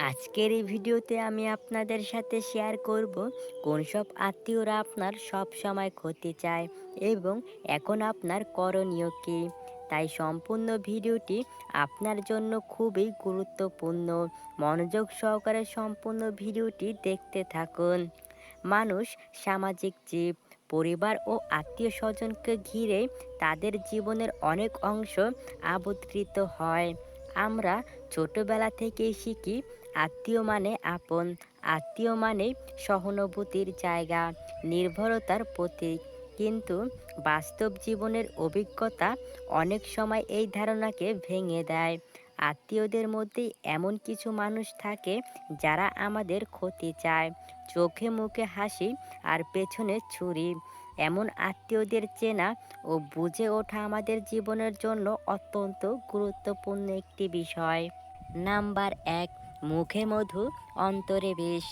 আজকের এই ভিডিওতে আমি আপনাদের সাথে শেয়ার করব কোন সব আত্মীয়রা আপনার সব সময় ক্ষতি চায় এবং এখন আপনার করণীয় কী। তাই সম্পূর্ণ ভিডিওটি আপনার জন্য খুবই গুরুত্বপূর্ণ। মনোযোগ সহকারে সম্পূর্ণ ভিডিওটি দেখতে থাকুন। মানুষ সামাজিক জীব। পরিবার ও আত্মীয় স্বজনকে ঘিরে তাদের জীবনের অনেক অংশ আবদ্ধৃত হয়। আমরা ছোটবেলা থেকেই শিখি আত্মীয় মানে আপন, আত্মীয় মানে সহানুভূতির জায়গা, নির্ভরতার প্রতীক। কিন্তু বাস্তব জীবনের অভিজ্ঞতা অনেক সময় এই ধারণাকে ভেঙে দেয়। আত্মীয়দের মধ্যে এমন কিছু মানুষ থাকে যারা আমাদের ক্ষতি চায়, চোখে মুখে হাসি আর পেছনে ছুরি। এমন আত্মীয়দের চেনা ও বুঝে ওঠা আমাদের জীবনের জন্য অত্যন্ত গুরুত্বপূর্ণ একটি বিষয়। নাম্বার ১, মুখে মধু অন্তরে বিষ।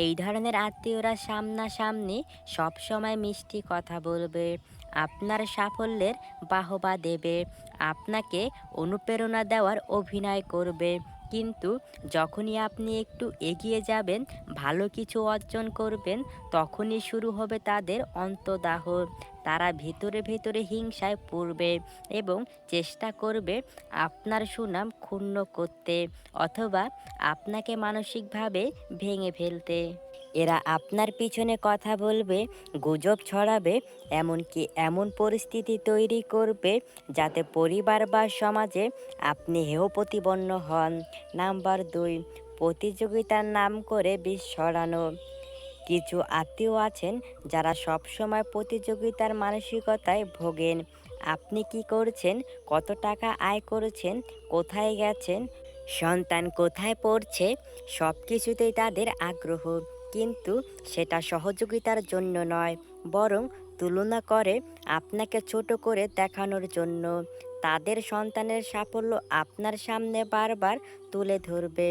এই ধরনের আত্মীয়রা সামনাসামনি সবসময় মিষ্টি কথা বলবে, আপনার সাফল্যের বাহবা দেবে, আপনাকে অনুপ্রেরণা দেওয়ার অভিনয় করবে। কিন্তু যখনই আপনি একটু এগিয়ে যাবেন, ভালো কিছু অর্জন করবেন, তখনই শুরু হবে তাদের অন্তর্দাহ। তারা ভেতরে ভেতরে হিংসায় পড়বে এবং চেষ্টা করবে আপনার সুনাম ক্ষুণ্ণ করতে অথবা আপনাকে মানসিকভাবে ভেঙে ফেলতে। এরা আপনার পিছনে কথা বলবে, গুজব ছড়াবে, এমনকি এমন পরিস্থিতি তৈরি করবে যাতে পরিবার বা সমাজে আপনি হেয় প্রতিপন্ন হন। নাম্বার ২, প্রতিযোগিতার নাম করে বিষ ছড়ানো। কিছু আত্মীয় আছেন যারা সবসময় প্রতিযোগিতার মানসিকতায় ভোগেন। আপনি কি করছেন, কত টাকা আয় করেছেন, কোথায় গেছেন, সন্তান কোথায় পড়ছে, সব কিছুতেই তাদের আগ্রহ। কিন্তু সেটা সহযোগিতার জন্য নয়, বরং তুলনা করে আপনাকে ছোট করে দেখানোর জন্য। তাদের সন্তানের সাফল্য আপনার সামনে বারবার তুলে ধরবে,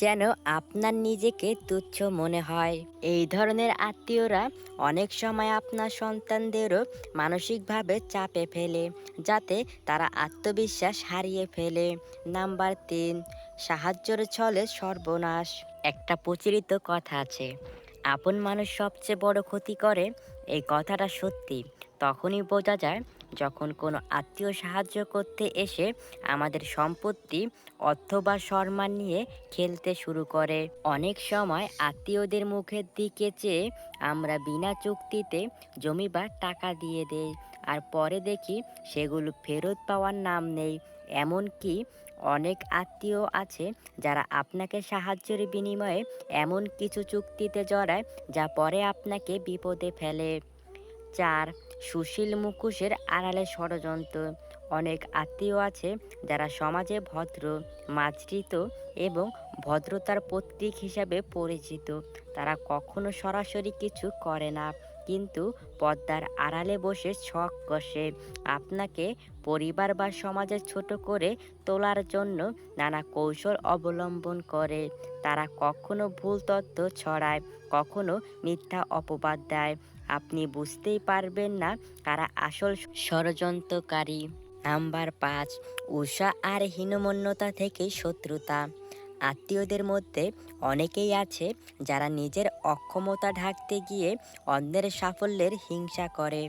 যেন আপনার নিজেকে তুচ্ছ মনে হয়। এই ধরনের আত্মীয়রা অনেক সময় আপনার সন্তানদেরও মানসিকভাবে চাপে ফেলে, যাতে তারা আত্মবিশ্বাস হারিয়ে ফেলে। নাম্বার ৩, সাহায্যের ছলে সর্বনাশ। একটা প্রচলিত কথা আছে, আপন মানুষ সবচেয়ে বড় ক্ষতি করে। এই কথাটা সত্যি তখনই বোঝা যায় যখন কোনো আত্মীয় সাহায্য করতে এসে আমাদের সম্পত্তি, অর্থ বা সম্মান নিয়ে খেলতে শুরু করে। অনেক সময় আত্মীয়দের মুখের দিকে চেয়ে আমরা বিনা চুক্তিতে জমি বা টাকা দিয়ে দেই, আর পরে দেখি সেগুলো ফেরত পাওয়ার নাম নেই। এমনকি অনেক আত্মীয় আছে যারা আপনাকে সাহায্যের বিনিময়ে এমন কিছু চুক্তিতে জড়ায় যা পরে আপনাকে বিপদে ফেলে। ৪, সুশীল মুখোশের আড়ালে ষড়যন্ত্র। অনেক আত্মীয় আছে যারা সমাজে ভদ্র, মার্জিত এবং ভদ্রতার প্রতীক হিসাবে পরিচিত। তারা কখনো সরাসরি কিছু করে না, কিন্তু পর্দার আড়ালে বসে ছক কষে আপনাকে পরিবার বা সমাজে ছোট করে তোলার জন্য নানা কৌশল অবলম্বন করে। তারা কখনো ভুল তথ্য ছড়ায়, কখনো মিথ্যা অপবাদ দেয়। আপনি বুঝতেই পারবেন না কারা আসল ষড়যন্ত্রকারী। নাম্বার ৫, ঈর্ষা আর হীনমন্যতা থেকে শত্রুতা। আত্মীয়দের মধ্যে অনেকেই আছে যারা নিজের অক্ষমতা ঢাকতে গিয়ে অন্যের সাফল্যের হিংসা করে।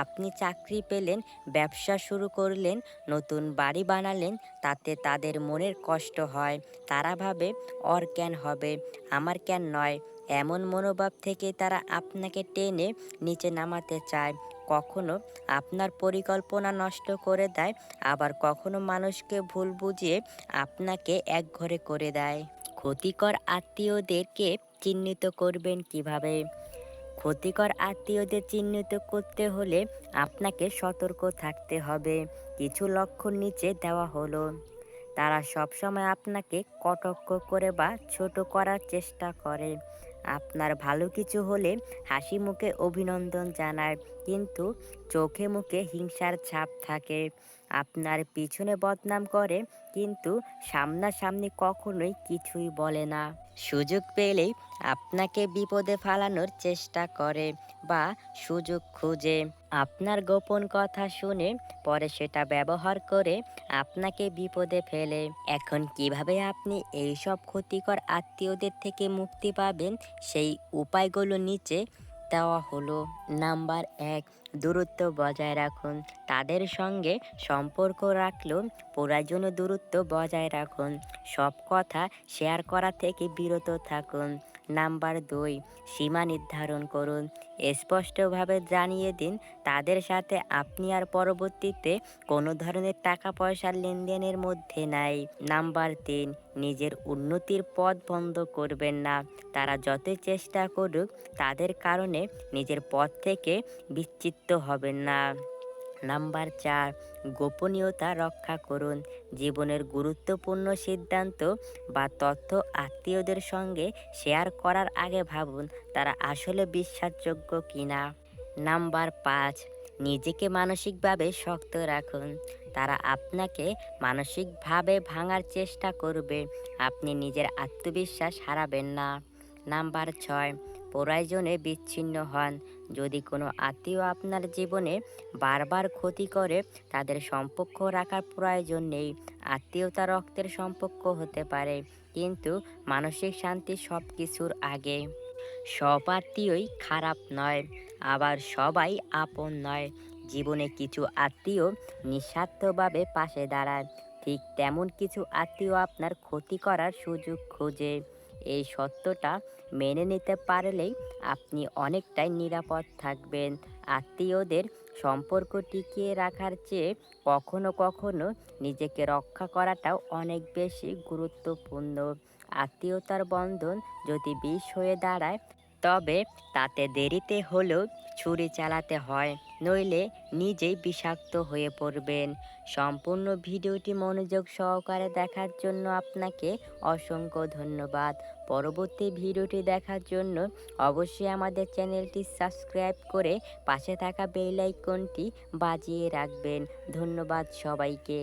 আপনি চাকরি পেলেন, ব্যবসা শুরু করলেন, নতুন বাড়ি বানালেন, তাতে তাদের মনের কষ্ট হয়। তারা ভাবে ওর কেন হবে, আমার কেন নয়। এমন মনোভাব থেকে তারা আপনাকে টেনে নিচে নামাতে চায়। কখনো আপনার পরিকল্পনা নষ্ট করে দেয়, আবার কখনো মানুষকে ভুল বুঝিয়ে আপনাকে একঘরে করে দেয়। ক্ষতিকর আত্মীয়দেরকে চিহ্নিত করবেন কিভাবে? ক্ষতিকর আত্মীয়দের চিহ্নিত করতে হলে আপনাকে সতর্ক থাকতে হবে। কিছু লক্ষণ নিচে দেওয়া হলো। তারা সবসময় আপনাকে কটাক্ষ করে বা ছোট করার চেষ্টা করে। আপনার ভালো কিছু হলে হাসি মুখে অভিনন্দন জানায়, কিন্তু চোখে মুখে হিংসার ছাপ থাকে। আপনার পিছনে বদনাম করে, কিন্তু সামনাসামনি কখনোই কিছুই বলে না। সুযোগ পেলেই আপনাকে বিপদে ফেলানোর চেষ্টা করে বা সুযোগ খুঁজে। আপনার গোপন কথা শুনে পরে সেটা ব্যবহার করে আপনাকে বিপদে ফেলে। এখন কিভাবে আপনি এইসব ক্ষতিকর আত্মীয়দের থেকে মুক্তি পাবেন সেই উপায়গুলো নিচে দেওয়া হলো। নাম্বার ১, দূরত্ব বজায় রাখুন। তাদের সঙ্গে সম্পর্ক রাখলেও প্রয়োজনীয় দূরত্ব বজায় রাখুন। সব কথা শেয়ার করা থেকে বিরত থাকুন। নাম্বার ২, সীমা নির্ধারণ করুন। স্পষ্টভাবে জানিয়ে দিন তাদের সাথে আপনি আর পরবর্তীতে কোনো ধরনের টাকা পয়সার লেনদেনের মধ্যে নাই। নাম্বার ৩, নিজের উন্নতির পথ বন্ধ করবেন না। তারা যতই চেষ্টা করুক তাদের কারণে নিজের পথ থেকে বিচ্যুত হবেন না। নাম্বার ৪, গোপনীয়তা রক্ষা করুন। জীবনের গুরুত্বপূর্ণ সিদ্ধান্ত বা তথ্য আত্মীয়দের সঙ্গে শেয়ার করার আগে ভাবুন তারা আসলে বিশ্বাসযোগ্য কিনা। নাম্বার ৫, নিজেকে মানসিকভাবে শক্ত রাখুন। তারা আপনাকে মানসিকভাবে ভাঙার চেষ্টা করবে, আপনি নিজের আত্মবিশ্বাস হারাবেন না। নাম্বার ৬, প্রয়োজনে বিচ্ছিন্ন হন। যদি কোনো আত্মীয় আপনার জীবনে বারবার ক্ষতি করে তাদের সম্পর্ক রাখার প্রয়োজন নেই। আত্মীয়তা রক্তের সম্পর্ক হতে পারে, কিন্তু মানসিক শান্তি সব কিছুর আগে। সব আত্মীয়ই খারাপ নয়, আবার সবাই আপন নয়। জীবনে কিছু আত্মীয় নিঃস্বার্থভাবে পাশে দাঁড়ায়, ঠিক তেমন কিছু আত্মীয় আপনার ক্ষতি করার সুযোগ খোঁজে। এই সত্যটা মেনে নিতে পারলেই আপনি অনেকটাই নিরাপদ থাকবেন। আত্মীয়দের সম্পর্ক টিকিয়ে রাখার চেয়ে কখনো কখনো নিজেকে রক্ষা করাটাও অনেক বেশি গুরুত্বপূর্ণ। আত্মীয়তার বন্ধন যদি বিষ হয়ে দাঁড়ায়, তবে তাতে দেরিতে হলেও ছুরি চালাতে হয়, নইলে নিজেই বিষাক্ত হয়ে পড়বেন। সম্পূর্ণ ভিডিওটি মনোযোগ সহকারে দেখার জন্য আপনাকে অসংখ্য ধন্যবাদ। পরবর্তী ভিডিওটি দেখার জন্য অবশ্যই আমাদের চ্যানেলটি সাবস্ক্রাইব করে পাশে থাকা বেল আইকনটি বাজিয়ে রাখবেন। ধন্যবাদ সবাইকে।